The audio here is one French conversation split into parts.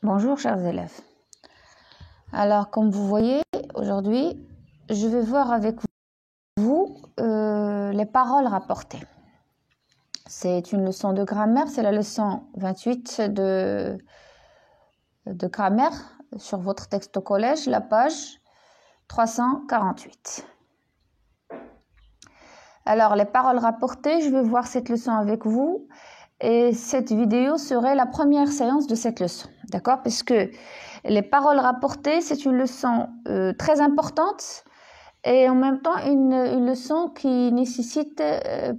Bonjour chers élèves. Alors comme vous voyez, aujourd'hui, je vais voir avec vous les paroles rapportées. C'est une leçon de grammaire, c'est la leçon 28 de grammaire sur votre texte au collège, la page 348. Alors les paroles rapportées, je vais voir cette leçon avec vous. Et cette vidéo serait la première séance de cette leçon, d'accord? Parce que les paroles rapportées, c'est une leçon très importante et en même temps une leçon qui nécessite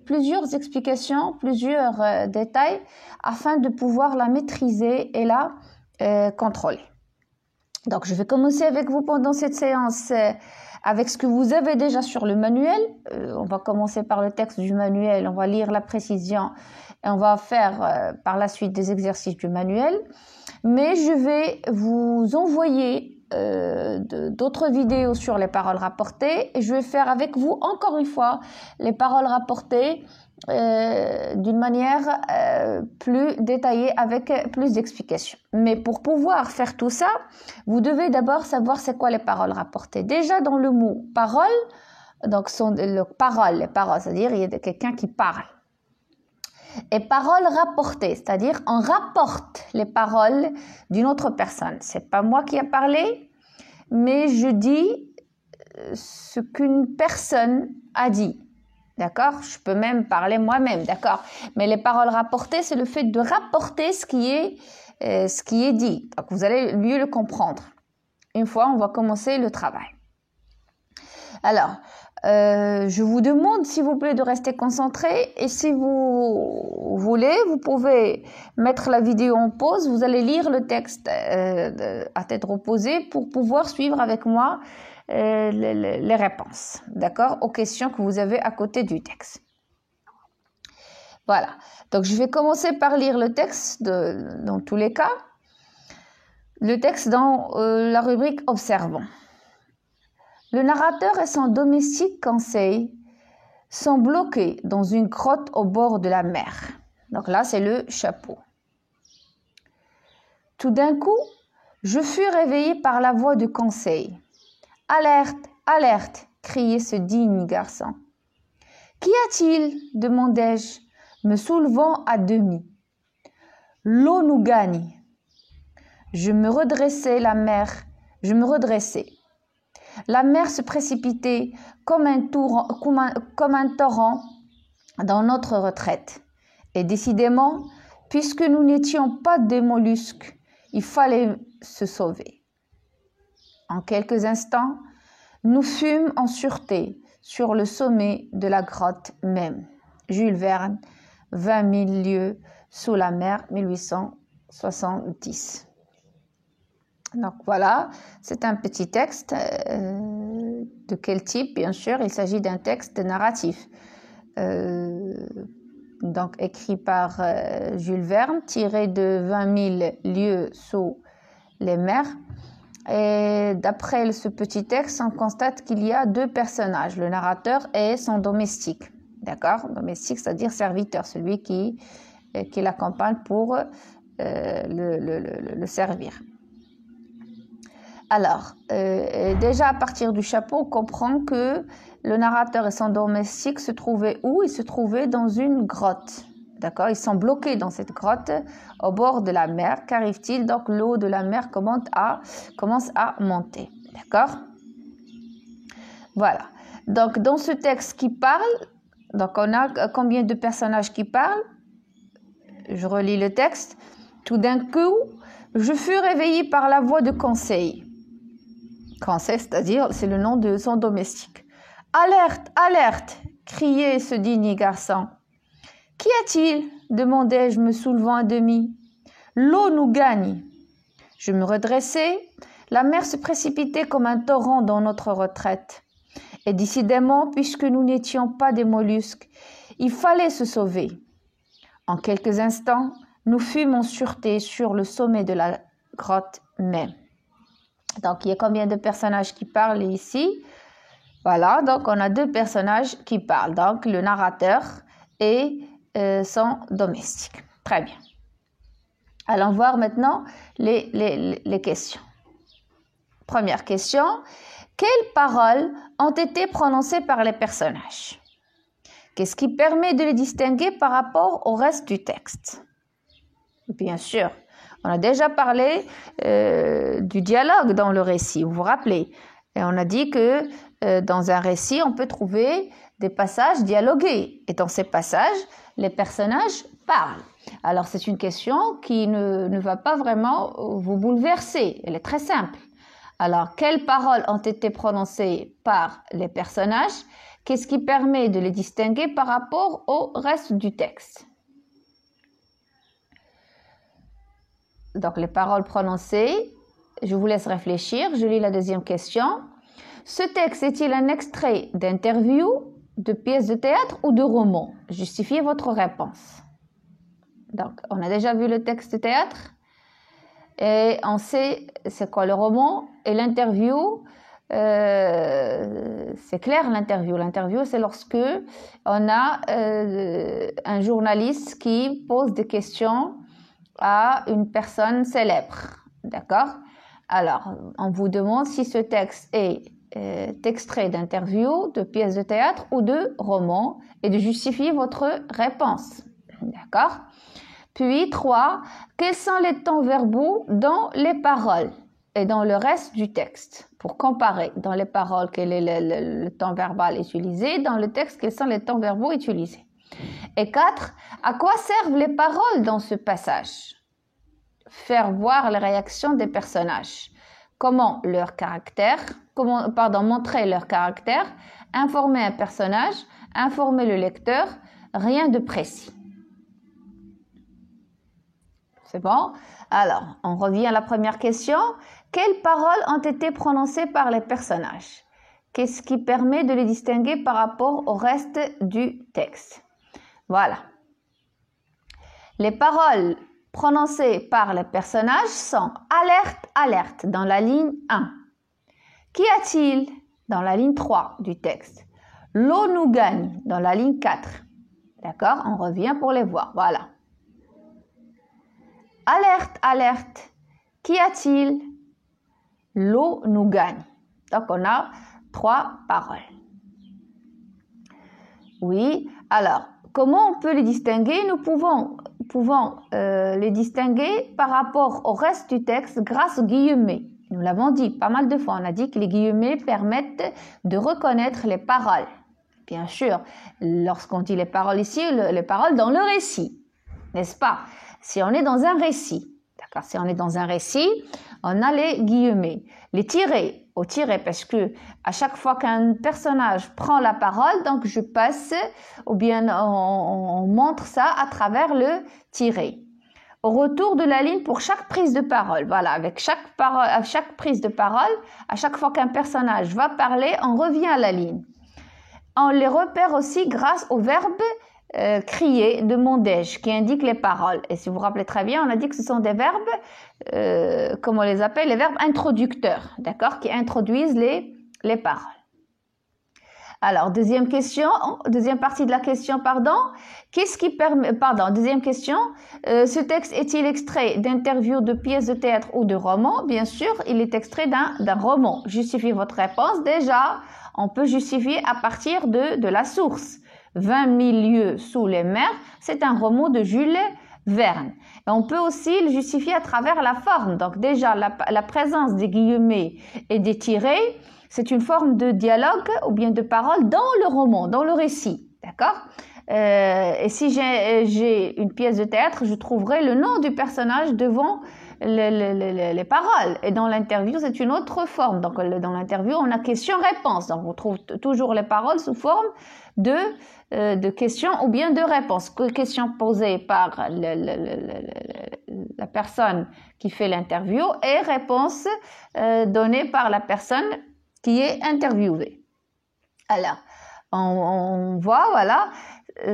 plusieurs explications, plusieurs détails afin de pouvoir la maîtriser et la contrôler. Donc, je vais commencer avec vous pendant cette séance avec ce que vous avez déjà sur le manuel. On va commencer par le texte du manuel, on va lire la précision et on va faire par la suite des exercices du manuel. Mais je vais vous envoyer d'autres vidéos sur les paroles rapportées et je vais faire avec vous encore une fois les paroles rapportées d'une manière plus détaillée avec plus d'explications. Mais pour pouvoir faire tout ça, vous devez d'abord savoir c'est quoi les paroles rapportées. Déjà dans le mot parole, donc les paroles, c'est-à-dire il y a quelqu'un qui parle. Et paroles rapportées, c'est-à-dire on rapporte les paroles d'une autre personne. C'est pas moi qui ai parlé, mais je dis ce qu'une personne a dit. D'accord? Je peux même parler moi-même, d'accord? Mais les paroles rapportées, c'est le fait de rapporter ce qui est dit. Donc, vous allez mieux le comprendre. Une fois, on va commencer le travail. Alors, je vous demande, s'il vous plaît, de rester concentré. Et si vous voulez, vous pouvez mettre la vidéo en pause. Vous allez lire le texte à tête reposée pour pouvoir suivre avec moi les réponses, d'accord, aux questions que vous avez à côté du texte. Voilà, donc je vais commencer par lire le texte dans tous les cas. Le texte dans la rubrique « Observons ». Le narrateur et son domestique Conseil sont bloqués dans une grotte au bord de la mer. Donc là, c'est le chapeau. Tout d'un coup, je fus réveillé par la voix de Conseil. « Alerte, alerte !» criait ce digne garçon. « Qu'y a-t-il » demandai-je, me soulevant à demi. « L'eau nous gagne. » Je me redressai. La mer se précipitait comme un torrent dans notre retraite. Et décidément, puisque nous n'étions pas des mollusques, il fallait se sauver. En quelques instants, nous fûmes en sûreté sur le sommet de la grotte même. Jules Verne, 20 000 lieues sous la mer, 1870. Donc voilà, c'est un petit texte. De quel type? Bien sûr, il s'agit d'un texte narratif. Donc écrit par Jules Verne, tiré de 20 000 lieues sous les mers. Et d'après ce petit texte, on constate qu'il y a deux personnages, le narrateur et son domestique. D'accord? Domestique, c'est-à-dire serviteur, celui qui l'accompagne pour le servir. Alors, déjà à partir du chapeau, on comprend que le narrateur et son domestique se trouvaient où? Ils se trouvaient dans une grotte. D'accord? Ils sont bloqués dans cette grotte au bord de la mer. Qu'arrive-t-il? Donc, l'eau de la mer commence à monter. D'accord? Voilà. Donc, dans ce texte qui parle, donc on a combien de personnages qui parlent? Je relis le texte. Tout d'un coup, je fus réveillé par la voix de Conseil. Conseil, c'est-à-dire, c'est le nom de son domestique. « Alerte, alerte !» criait ce digne garçon. « Qu'y a-t-il » demandai-je, me soulevant à demi. « L'eau nous gagne. » Je me redressai. La mer se précipitait comme un torrent dans notre retraite. Et décidément, puisque nous n'étions pas des mollusques, il fallait se sauver. En quelques instants, nous fûmes en sûreté sur le sommet de la grotte même. Donc, il y a combien de personnages qui parlent ici? Voilà, donc on a deux personnages qui parlent. Donc, le narrateur et son domestique. Très bien. Allons voir maintenant les questions. Première question. Quelles paroles ont été prononcées par les personnages? Qu'est-ce qui permet de les distinguer par rapport au reste du texte? Bien sûr, on a déjà parlé du dialogue dans le récit, vous vous rappelez? Et on a dit que dans un récit, on peut trouver des passages dialogués. Et dans ces passages, les personnages parlent. Alors, c'est une question qui ne va pas vraiment vous bouleverser. Elle est très simple. Alors, quelles paroles ont été prononcées par les personnages? Qu'est-ce qui permet de les distinguer par rapport au reste du texte? Donc, les paroles prononcées, je vous laisse réfléchir. Je lis la deuxième question. Ce texte est-il un extrait d'interview, de pièce de théâtre ou de roman? Justifiez votre réponse. Donc, on a déjà vu le texte de théâtre et on sait c'est quoi le roman et l'interview. C'est clair l'interview. L'interview, c'est lorsque on a un journaliste qui pose des questions à une personne célèbre. D'accord? Alors, on vous demande si ce texte est extrait d'interview, de pièce de théâtre ou de roman et de justifier votre réponse. D'accord? Puis 3, quels sont les temps verbaux dans les paroles et dans le reste du texte? Pour comparer dans les paroles quel est le temps verbal utilisé, dans le texte quels sont les temps verbaux utilisés. Et 4, à quoi servent les paroles dans ce passage? Faire voir les réactions des personnages. Comment leur caractère, montrer leur caractère, informer un personnage, informer le lecteur, rien de précis. C'est bon? Alors, on revient à la première question. Quelles paroles ont été prononcées par les personnages? Qu'est-ce qui permet de les distinguer par rapport au reste du texte? Voilà. Les paroles prononcées par les personnages sont « alerte, alerte » dans la ligne 1. « Qu'y a-t-il » dans la ligne 3 du texte. « L'eau nous gagne » dans la ligne 4. D'accord? On revient pour les voir. Voilà. Alerte, alerte, qu'y a-t-il? L'eau nous gagne. Donc, on a 3 paroles. Oui, alors, comment on peut les distinguer? Nous pouvons les distinguer par rapport au reste du texte grâce aux guillemets. Nous l'avons dit pas mal de fois. On a dit que les guillemets permettent de reconnaître les paroles. Bien sûr, lorsqu'on dit les paroles ici, les paroles dans le récit, n'est-ce pas? Si on est dans un récit, d'accord, si on est dans un récit, on a les guillemets, les tirets, au tiret, parce que à chaque fois qu'un personnage prend la parole, donc je passe, ou bien on montre ça à travers le tiret. Au retour de la ligne pour chaque prise de parole, voilà, avec à chaque prise de parole, à chaque fois qu'un personnage va parler, on revient à la ligne. On les repère aussi grâce au verbe crier de mondège qui indique les paroles. Et si vous vous rappelez très bien, on a dit que ce sont des verbes, comment on les appelle? Les verbes introducteurs, d'accord, qui introduisent les paroles. Alors, deuxième partie de la question, pardon. Qu'est-ce qui permet, deuxième question, ce texte est-il extrait d'interview, de pièces de théâtre ou de roman? Bien sûr, il est extrait d'un roman. Justifiez votre réponse. Déjà, on peut justifier à partir de la source. 20 000 lieues sous les mers, c'est un roman de Jules Verne. Et on peut aussi le justifier à travers la forme. Donc déjà, la présence des guillemets et des tirets, c'est une forme de dialogue ou bien de parole dans le roman, dans le récit. D'accord? Et si j'ai une pièce de théâtre, je trouverai le nom du personnage devant les paroles. Et dans l'interview, c'est une autre forme. Donc, dans l'interview, on a question-réponse. Donc, on trouve toujours les paroles sous forme de questions ou bien de réponses. Question posée par la personne qui fait l'interview et réponse donnée par la personne qui est interviewée. Alors, on voit, voilà,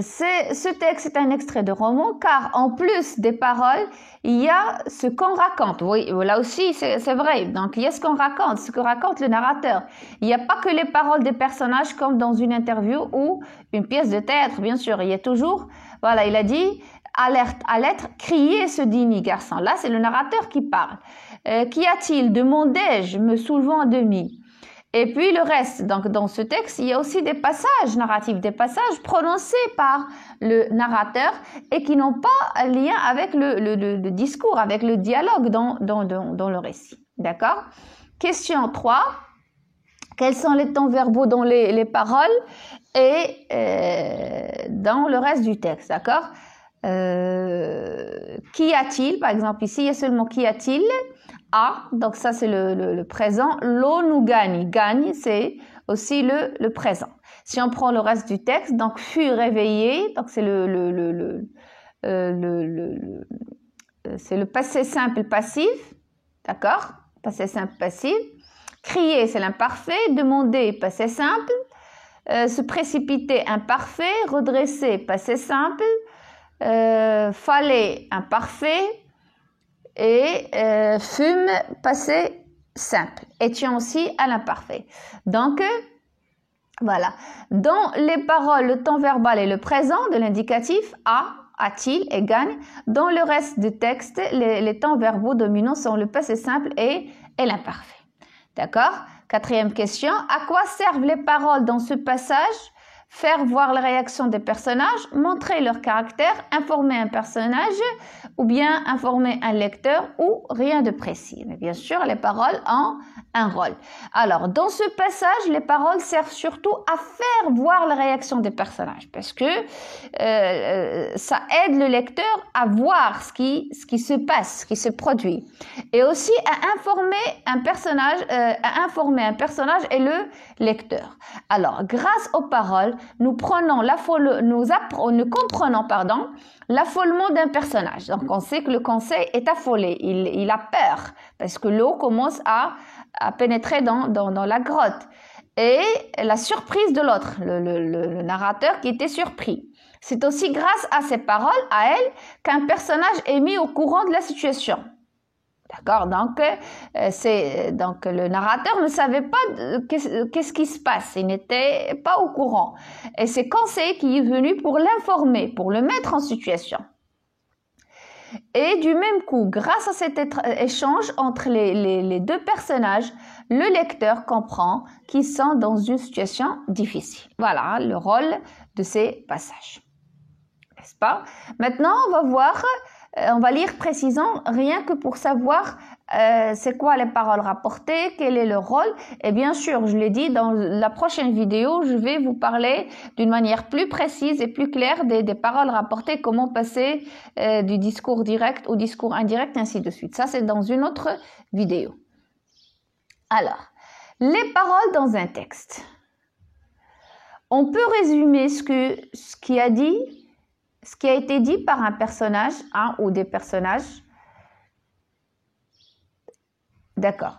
ce texte est un extrait de roman car en plus des paroles, il y a ce qu'on raconte. Oui, là aussi, c'est vrai. Donc, il y a ce qu'on raconte, ce que raconte le narrateur. Il n'y a pas que les paroles des personnages comme dans une interview ou une pièce de théâtre, bien sûr. Il y a toujours, voilà, il a dit alerte à l'être, criez ce digne garçon. Là, c'est le narrateur qui parle. Qu'y a-t-il? Demandai-je, me soulevant à demi. Et puis le reste, donc dans ce texte, il y a aussi des passages narratifs, des passages prononcés par le narrateur et qui n'ont pas lien avec le discours, avec le dialogue dans le récit. D'accord? Question 3. Quels sont les temps verbaux dans les paroles et dans le reste du texte? D'accord? Qu'y a-t-il? Par exemple, ici, il y a seulement qu'y a-t-il? A, donc ça c'est le présent. L'eau nous gagne. Gagne, c'est aussi le présent. Si on prend le reste du texte, donc fut réveillé, donc c'est c'est le passé simple passif, d'accord? Passé simple passif. Crier, c'est l'imparfait. Demander, passé simple. Se précipiter, imparfait. Redresser, passé simple. Fallait, imparfait. Et fume, passé simple. Étions aussi à l'imparfait. Donc, voilà. Dans les paroles, le temps verbal et le présent de l'indicatif a, a-t-il et gagne. Dans le reste du texte, les temps verbaux dominants sont le passé simple et l'imparfait. D'accord? 4e question. À quoi servent les paroles dans ce passage? Faire voir les réactions des personnages, montrer leur caractère, informer un personnage ou bien informer un lecteur ou rien de précis. Mais bien sûr, les paroles ont un rôle. Alors, dans ce passage, les paroles servent surtout à faire voir les réactions des personnages parce que ça aide le lecteur à voir ce qui se passe, ce qui se produit. Et aussi à informer un personnage et le lecteur. Alors, grâce aux paroles, nous comprenons l'affolement d'un personnage. Donc, on sait que le conseil est affolé, il a peur parce que l'eau commence à pénétrer dans la grotte. Et la surprise de l'autre, le narrateur qui était surpris. C'est aussi grâce à ces paroles, à elle, qu'un personnage est mis au courant de la situation. D'accord? Donc, le narrateur ne savait pas qu'est-ce qui se passe. Il n'était pas au courant. Et c'est Conseil qui est venu pour l'informer, pour le mettre en situation. Et du même coup, grâce à cet échange entre les deux personnages, le lecteur comprend qu'ils sont dans une situation difficile. Voilà le rôle de ces passages. N'est-ce pas? Maintenant, on va lire précisément rien que pour savoir c'est quoi les paroles rapportées, quel est leur rôle. Et bien sûr, je l'ai dit, dans la prochaine vidéo, je vais vous parler d'une manière plus précise et plus claire des paroles rapportées, comment passer du discours direct au discours indirect, ainsi de suite. Ça, c'est dans une autre vidéo. Alors, les paroles dans un texte. On peut résumer ce qui a été dit par un personnage, un ou des personnages. D'accord.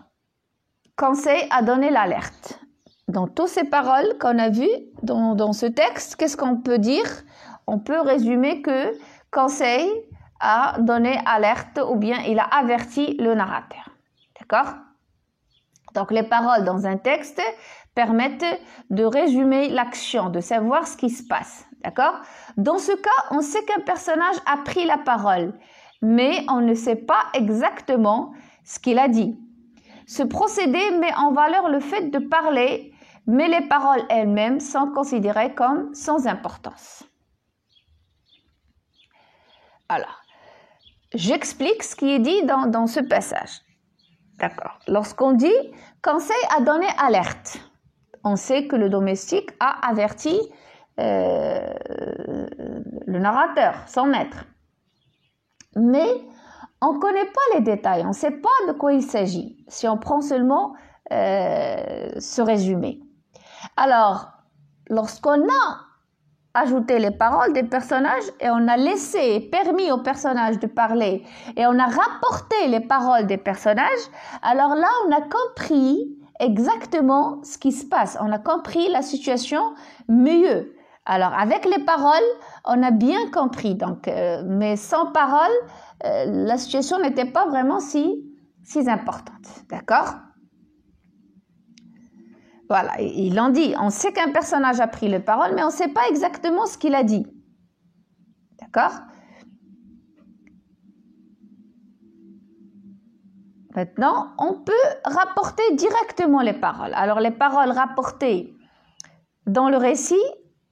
Conseil a donné l'alerte. Dans toutes ces paroles qu'on a vues dans ce texte, qu'est-ce qu'on peut dire? On peut résumer que Conseil a donné alerte ou bien il a averti le narrateur. D'accord? Donc les paroles dans un texte permettent de résumer l'action, de savoir ce qui se passe. D'accord? Dans ce cas, on sait qu'un personnage a pris la parole, mais on ne sait pas exactement ce qu'il a dit. Ce procédé met en valeur le fait de parler, mais les paroles elles-mêmes sont considérées comme sans importance. Alors, j'explique ce qui est dit dans ce passage. D'accord. Lorsqu'on dit « Conseil a donné alerte », on sait que le domestique a averti le narrateur, son maître. Mais on ne connaît pas les détails, on ne sait pas de quoi il s'agit, si on prend seulement ce résumé. Alors, lorsqu'on a ajouté les paroles des personnages et on a permis aux personnages de parler et on a rapporté les paroles des personnages, alors là, on a compris exactement ce qui se passe, on a compris la situation mieux. Alors, avec les paroles, on a bien compris, donc, mais sans paroles, la situation n'était pas vraiment si importante, d'accord? Voilà, ils l'ont dit, on sait qu'un personnage a pris les paroles, mais on ne sait pas exactement ce qu'il a dit, d'accord? Maintenant, on peut rapporter directement les paroles. Alors, les paroles rapportées dans le récit,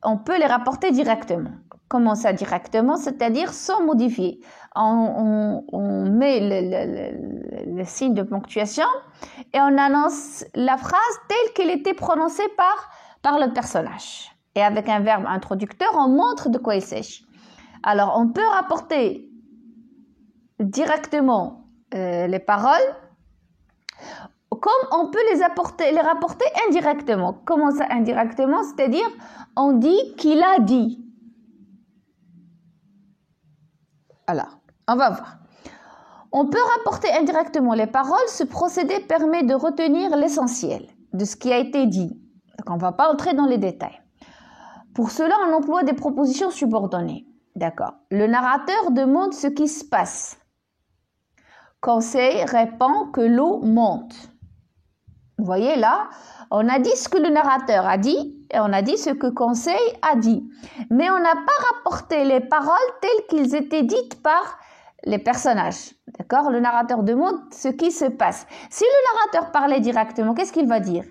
on peut les rapporter directement. Comment ça directement? C'est-à-dire sans modifier. On met le signe de ponctuation et on annonce la phrase telle qu'elle était prononcée par le personnage. Et avec un verbe introducteur, on montre de quoi il s'agit. Alors, on peut rapporter directement les paroles, comme on peut les rapporter indirectement. Comment ça indirectement? C'est-à-dire, on dit qu'il a dit. Alors, on va voir. On peut rapporter indirectement les paroles. Ce procédé permet de retenir l'essentiel de ce qui a été dit. Donc, on ne va pas entrer dans les détails. Pour cela, on emploie des propositions subordonnées. D'accord. Le narrateur demande ce qui se passe. Conseil répond que l'eau monte. Vous voyez là, on a dit ce que le narrateur a dit et on a dit ce que Conseil a dit. Mais on n'a pas rapporté les paroles telles qu'elles étaient dites par les personnages. D'accord? Le narrateur demande ce qui se passe. Si le narrateur parlait directement, qu'est-ce qu'il va dire?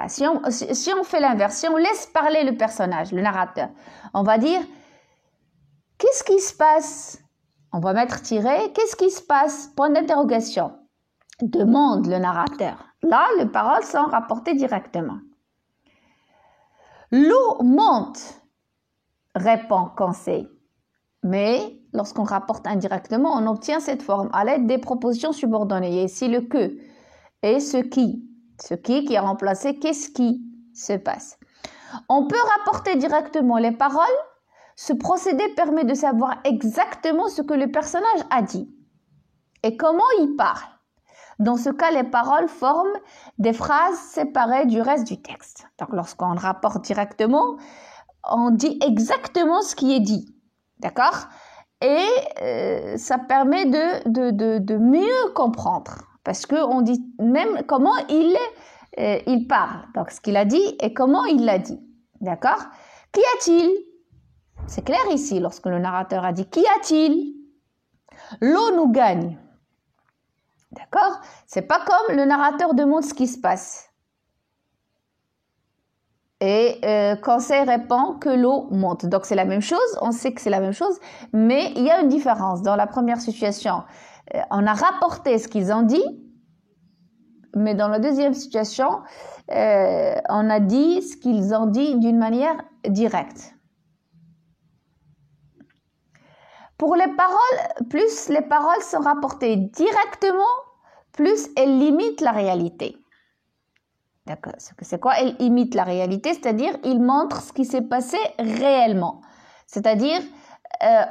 Si on fait l'inverse, si on laisse parler le personnage, le narrateur, on va dire « Qu'est-ce qui se passe ?» On va mettre tiré. Qu'est-ce qui se passe? Point d'interrogation. Demande le narrateur. Là, les paroles sont rapportées directement. L'eau monte, répond Conseil. Mais lorsqu'on rapporte indirectement, on obtient cette forme à l'aide des propositions subordonnées. Il y a ici le que et ce qui. Ce qui est remplacé qu'est-ce qui se passe. On peut rapporter directement les paroles. Ce procédé permet de savoir exactement ce que le personnage a dit et comment il parle. Dans ce cas, les paroles forment des phrases séparées du reste du texte. Donc, lorsqu'on rapporte directement, on dit exactement ce qui est dit. D'accord? Et ça permet de mieux comprendre parce qu'on dit même comment il parle. Donc, ce qu'il a dit et comment il l'a dit. D'accord? Qu'y a-t-il? C'est clair ici, lorsque le narrateur a dit « Qu'y a-t-il » L'eau nous gagne. D'accord? C'est pas comme le narrateur demande ce qui se passe. Et Conseil répond que l'eau monte. Donc c'est la même chose, on sait que c'est la même chose, mais il y a une différence. Dans la première situation, on a rapporté ce qu'ils ont dit, mais dans la deuxième situation, on a dit ce qu'ils ont dit d'une manière directe. Pour les paroles, plus les paroles sont rapportées directement, plus elles limitent la réalité. D'accord. C'est quoi? Elles imitent la réalité, c'est-à-dire ils montrent ce qui s'est passé réellement. C'est-à-dire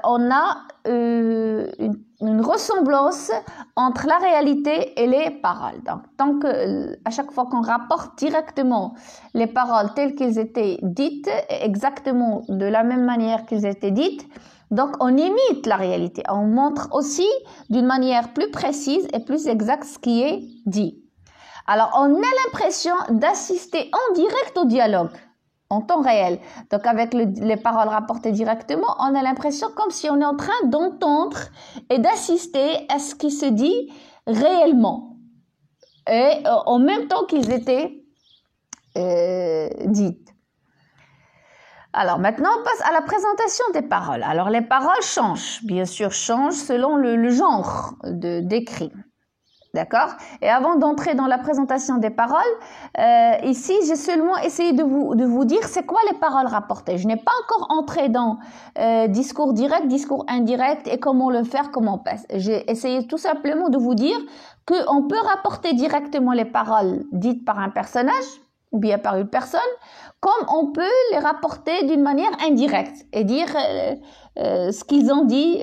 on a une ressemblance entre la réalité et les paroles. Donc, tant que à chaque fois qu'on rapporte directement les paroles telles qu'elles étaient dites, exactement de la même manière qu'elles étaient dites, donc on imite la réalité. On montre aussi d'une manière plus précise et plus exacte ce qui est dit. Alors, on a l'impression d'assister en direct au dialogue, en temps réel. Donc, avec les paroles rapportées directement, on a l'impression comme si on est en train d'entendre et d'assister à ce qui se dit réellement. Et en même temps qu'ils étaient dites. Alors, maintenant, on passe à la présentation des paroles. Alors, les paroles changent, bien sûr, changent selon le genre d'écrit. D'accord? Et avant d'entrer dans la présentation des paroles, ici, j'ai seulement essayé de vous dire c'est quoi les paroles rapportées. Je n'ai pas encore entré dans discours direct, discours indirect et comment le faire, comment on passe. J'ai essayé tout simplement de vous dire qu'on peut rapporter directement les paroles dites par un personnage ou bien par une personne, comme on peut les rapporter d'une manière indirecte et dire ce qu'ils ont dit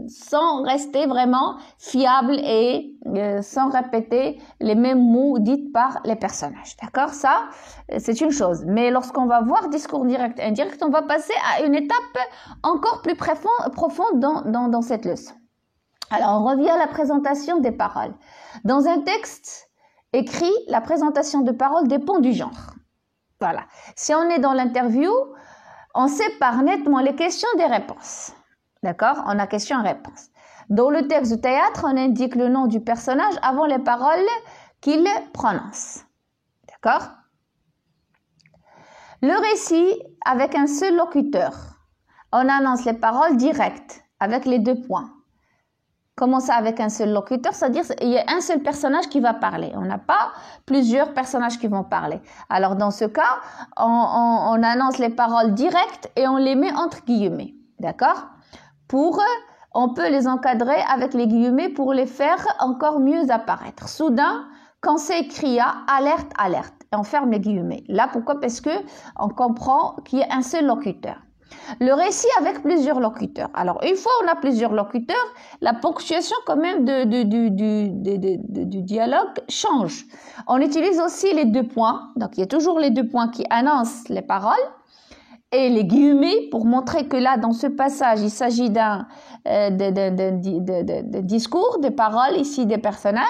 sans rester vraiment fiable et sans répéter les mêmes mots dits par les personnages. D'accord? Ça, c'est une chose. Mais lorsqu'on va voir discours direct et indirect, on va passer à une étape encore plus profonde dans cette leçon. Alors, on revient à la présentation des paroles. Dans un texte écrit, la présentation de paroles dépend du genre. Voilà. Si on est dans l'interview, on sépare nettement les questions des réponses. D'accord? On a question-réponse. Dans le texte de théâtre, on indique le nom du personnage avant les paroles qu'il prononce. D'accord? Le récit avec un seul locuteur. On annonce les paroles directes avec les 2 points. Comment ça avec un seul locuteur? C'est-à-dire qu'il y a un seul personnage qui va parler. On n'a pas plusieurs personnages qui vont parler. Alors dans ce cas, on annonce les paroles directes et on les met entre guillemets. D'accord? On peut les encadrer avec les guillemets pour les faire encore mieux apparaître. Soudain, quand c'est écrit alerte, alerte, et on ferme les guillemets. Là, pourquoi? Parce que on comprend qu'il y a un seul locuteur. Le récit avec plusieurs locuteurs. Alors, une fois on a plusieurs locuteurs, la ponctuation quand même du dialogue change. On utilise aussi les 2 points. Donc, il y a toujours les 2 points qui annoncent les paroles et les guillemets pour montrer que là, dans ce passage, il s'agit d'un discours, des paroles, ici des personnages.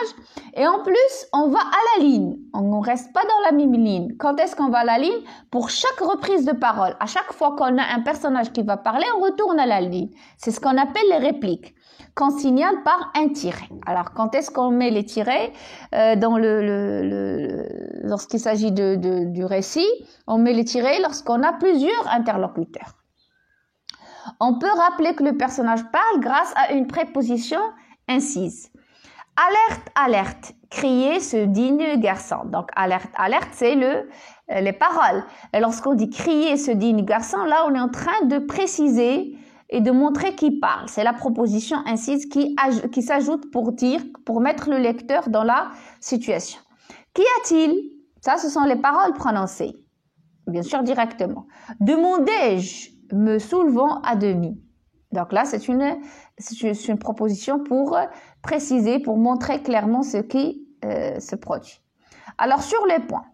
Et en plus, on va à la ligne. On ne reste pas dans la même ligne. Quand est-ce qu'on va à la ligne? Pour chaque reprise de parole. À chaque fois qu'on a un personnage qui va parler, on retourne à la ligne. C'est ce qu'on appelle les répliques, qu'on signale par un tiret. Alors, quand est-ce qu'on met les tirets lorsqu'il s'agit du récit? On met les tirets lorsqu'on a plusieurs interlocuteurs. On peut rappeler que le personnage parle grâce à une préposition incise. Alerte, alerte, crier ce digne garçon. Donc, alerte, alerte, c'est les paroles. Et lorsqu'on dit crier ce digne garçon, là, on est en train de préciser et de montrer qui parle. C'est la proposition incise qui s'ajoute pour mettre le lecteur dans la situation. Qu'y a-t-il? Ça, ce sont les paroles prononcées. Bien sûr, directement. Demandai-je, me soulevant à demi. Donc là, c'est une proposition pour préciser, pour montrer clairement ce qui se produit. Alors, sur les points.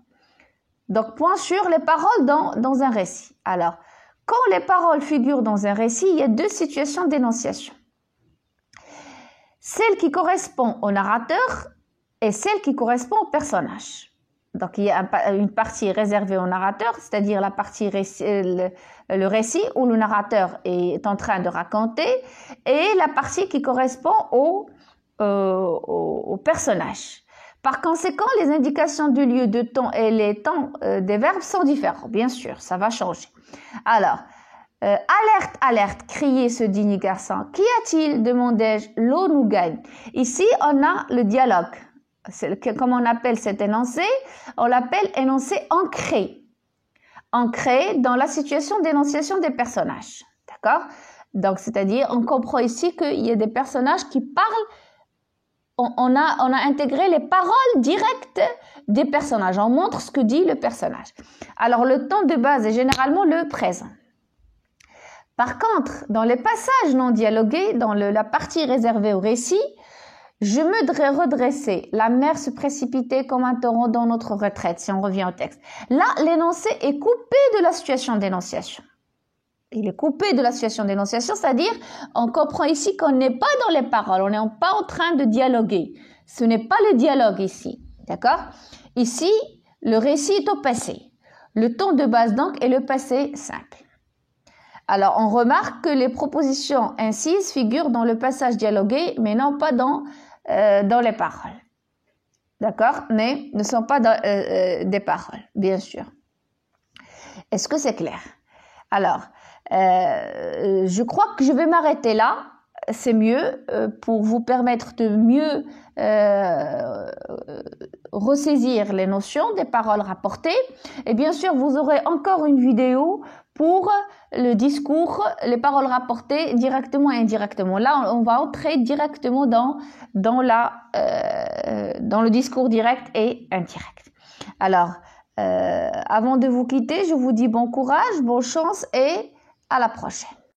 Donc, point sur les paroles dans un récit. Alors, quand les paroles figurent dans un récit, il y a 2 situations d'énonciation. Celle qui correspond au narrateur et celle qui correspond au personnage. Donc, il y a une partie réservée au narrateur, c'est-à-dire la partie le récit où le narrateur est en train de raconter, et la partie qui correspond au personnage. Par conséquent, les indications du lieu, de temps et les temps des verbes sont différents. Bien sûr, ça va changer. Alors, alerte, alerte, criait ce digne garçon. Qu'y a-t-il? Demandai-je. L'eau nous gagne. Ici, on a le dialogue. Comme on appelle cet énoncé, on l'appelle énoncé ancré. Ancré dans la situation d'énonciation des personnages. D'accord? Donc, c'est-à-dire, on comprend ici qu'il y a des personnages qui parlent. On a intégré les paroles directes des personnages. On montre ce que dit le personnage. Alors, le temps de base est généralement le présent. Par contre, dans les passages non dialogués, dans la partie réservée au récit, je me redressais. La mer se précipitait comme un torrent dans notre retraite, si on revient au texte. Là, l'énoncé est coupé de la situation d'énonciation. Il est coupé de la situation d'énonciation, c'est-à-dire, on comprend ici qu'on n'est pas dans les paroles, on n'est pas en train de dialoguer. Ce n'est pas le dialogue ici, d'accord? Ici, le récit est au passé. Le temps de base, donc, est le passé simple. Alors, on remarque que les propositions incises figurent dans le passage dialogué, mais non pas dans les paroles. D'accord? Mais ne sont pas dans des paroles, bien sûr. Est-ce que c'est clair? Alors, je crois que je vais m'arrêter là. C'est mieux pour vous permettre de mieux ressaisir les notions des paroles rapportées. Et bien sûr, vous aurez encore une vidéo pour le discours, les paroles rapportées directement et indirectement. Là, on va entrer directement dans le discours direct et indirect. Alors, avant de vous quitter, je vous dis bon courage, bonne chance et à la prochaine.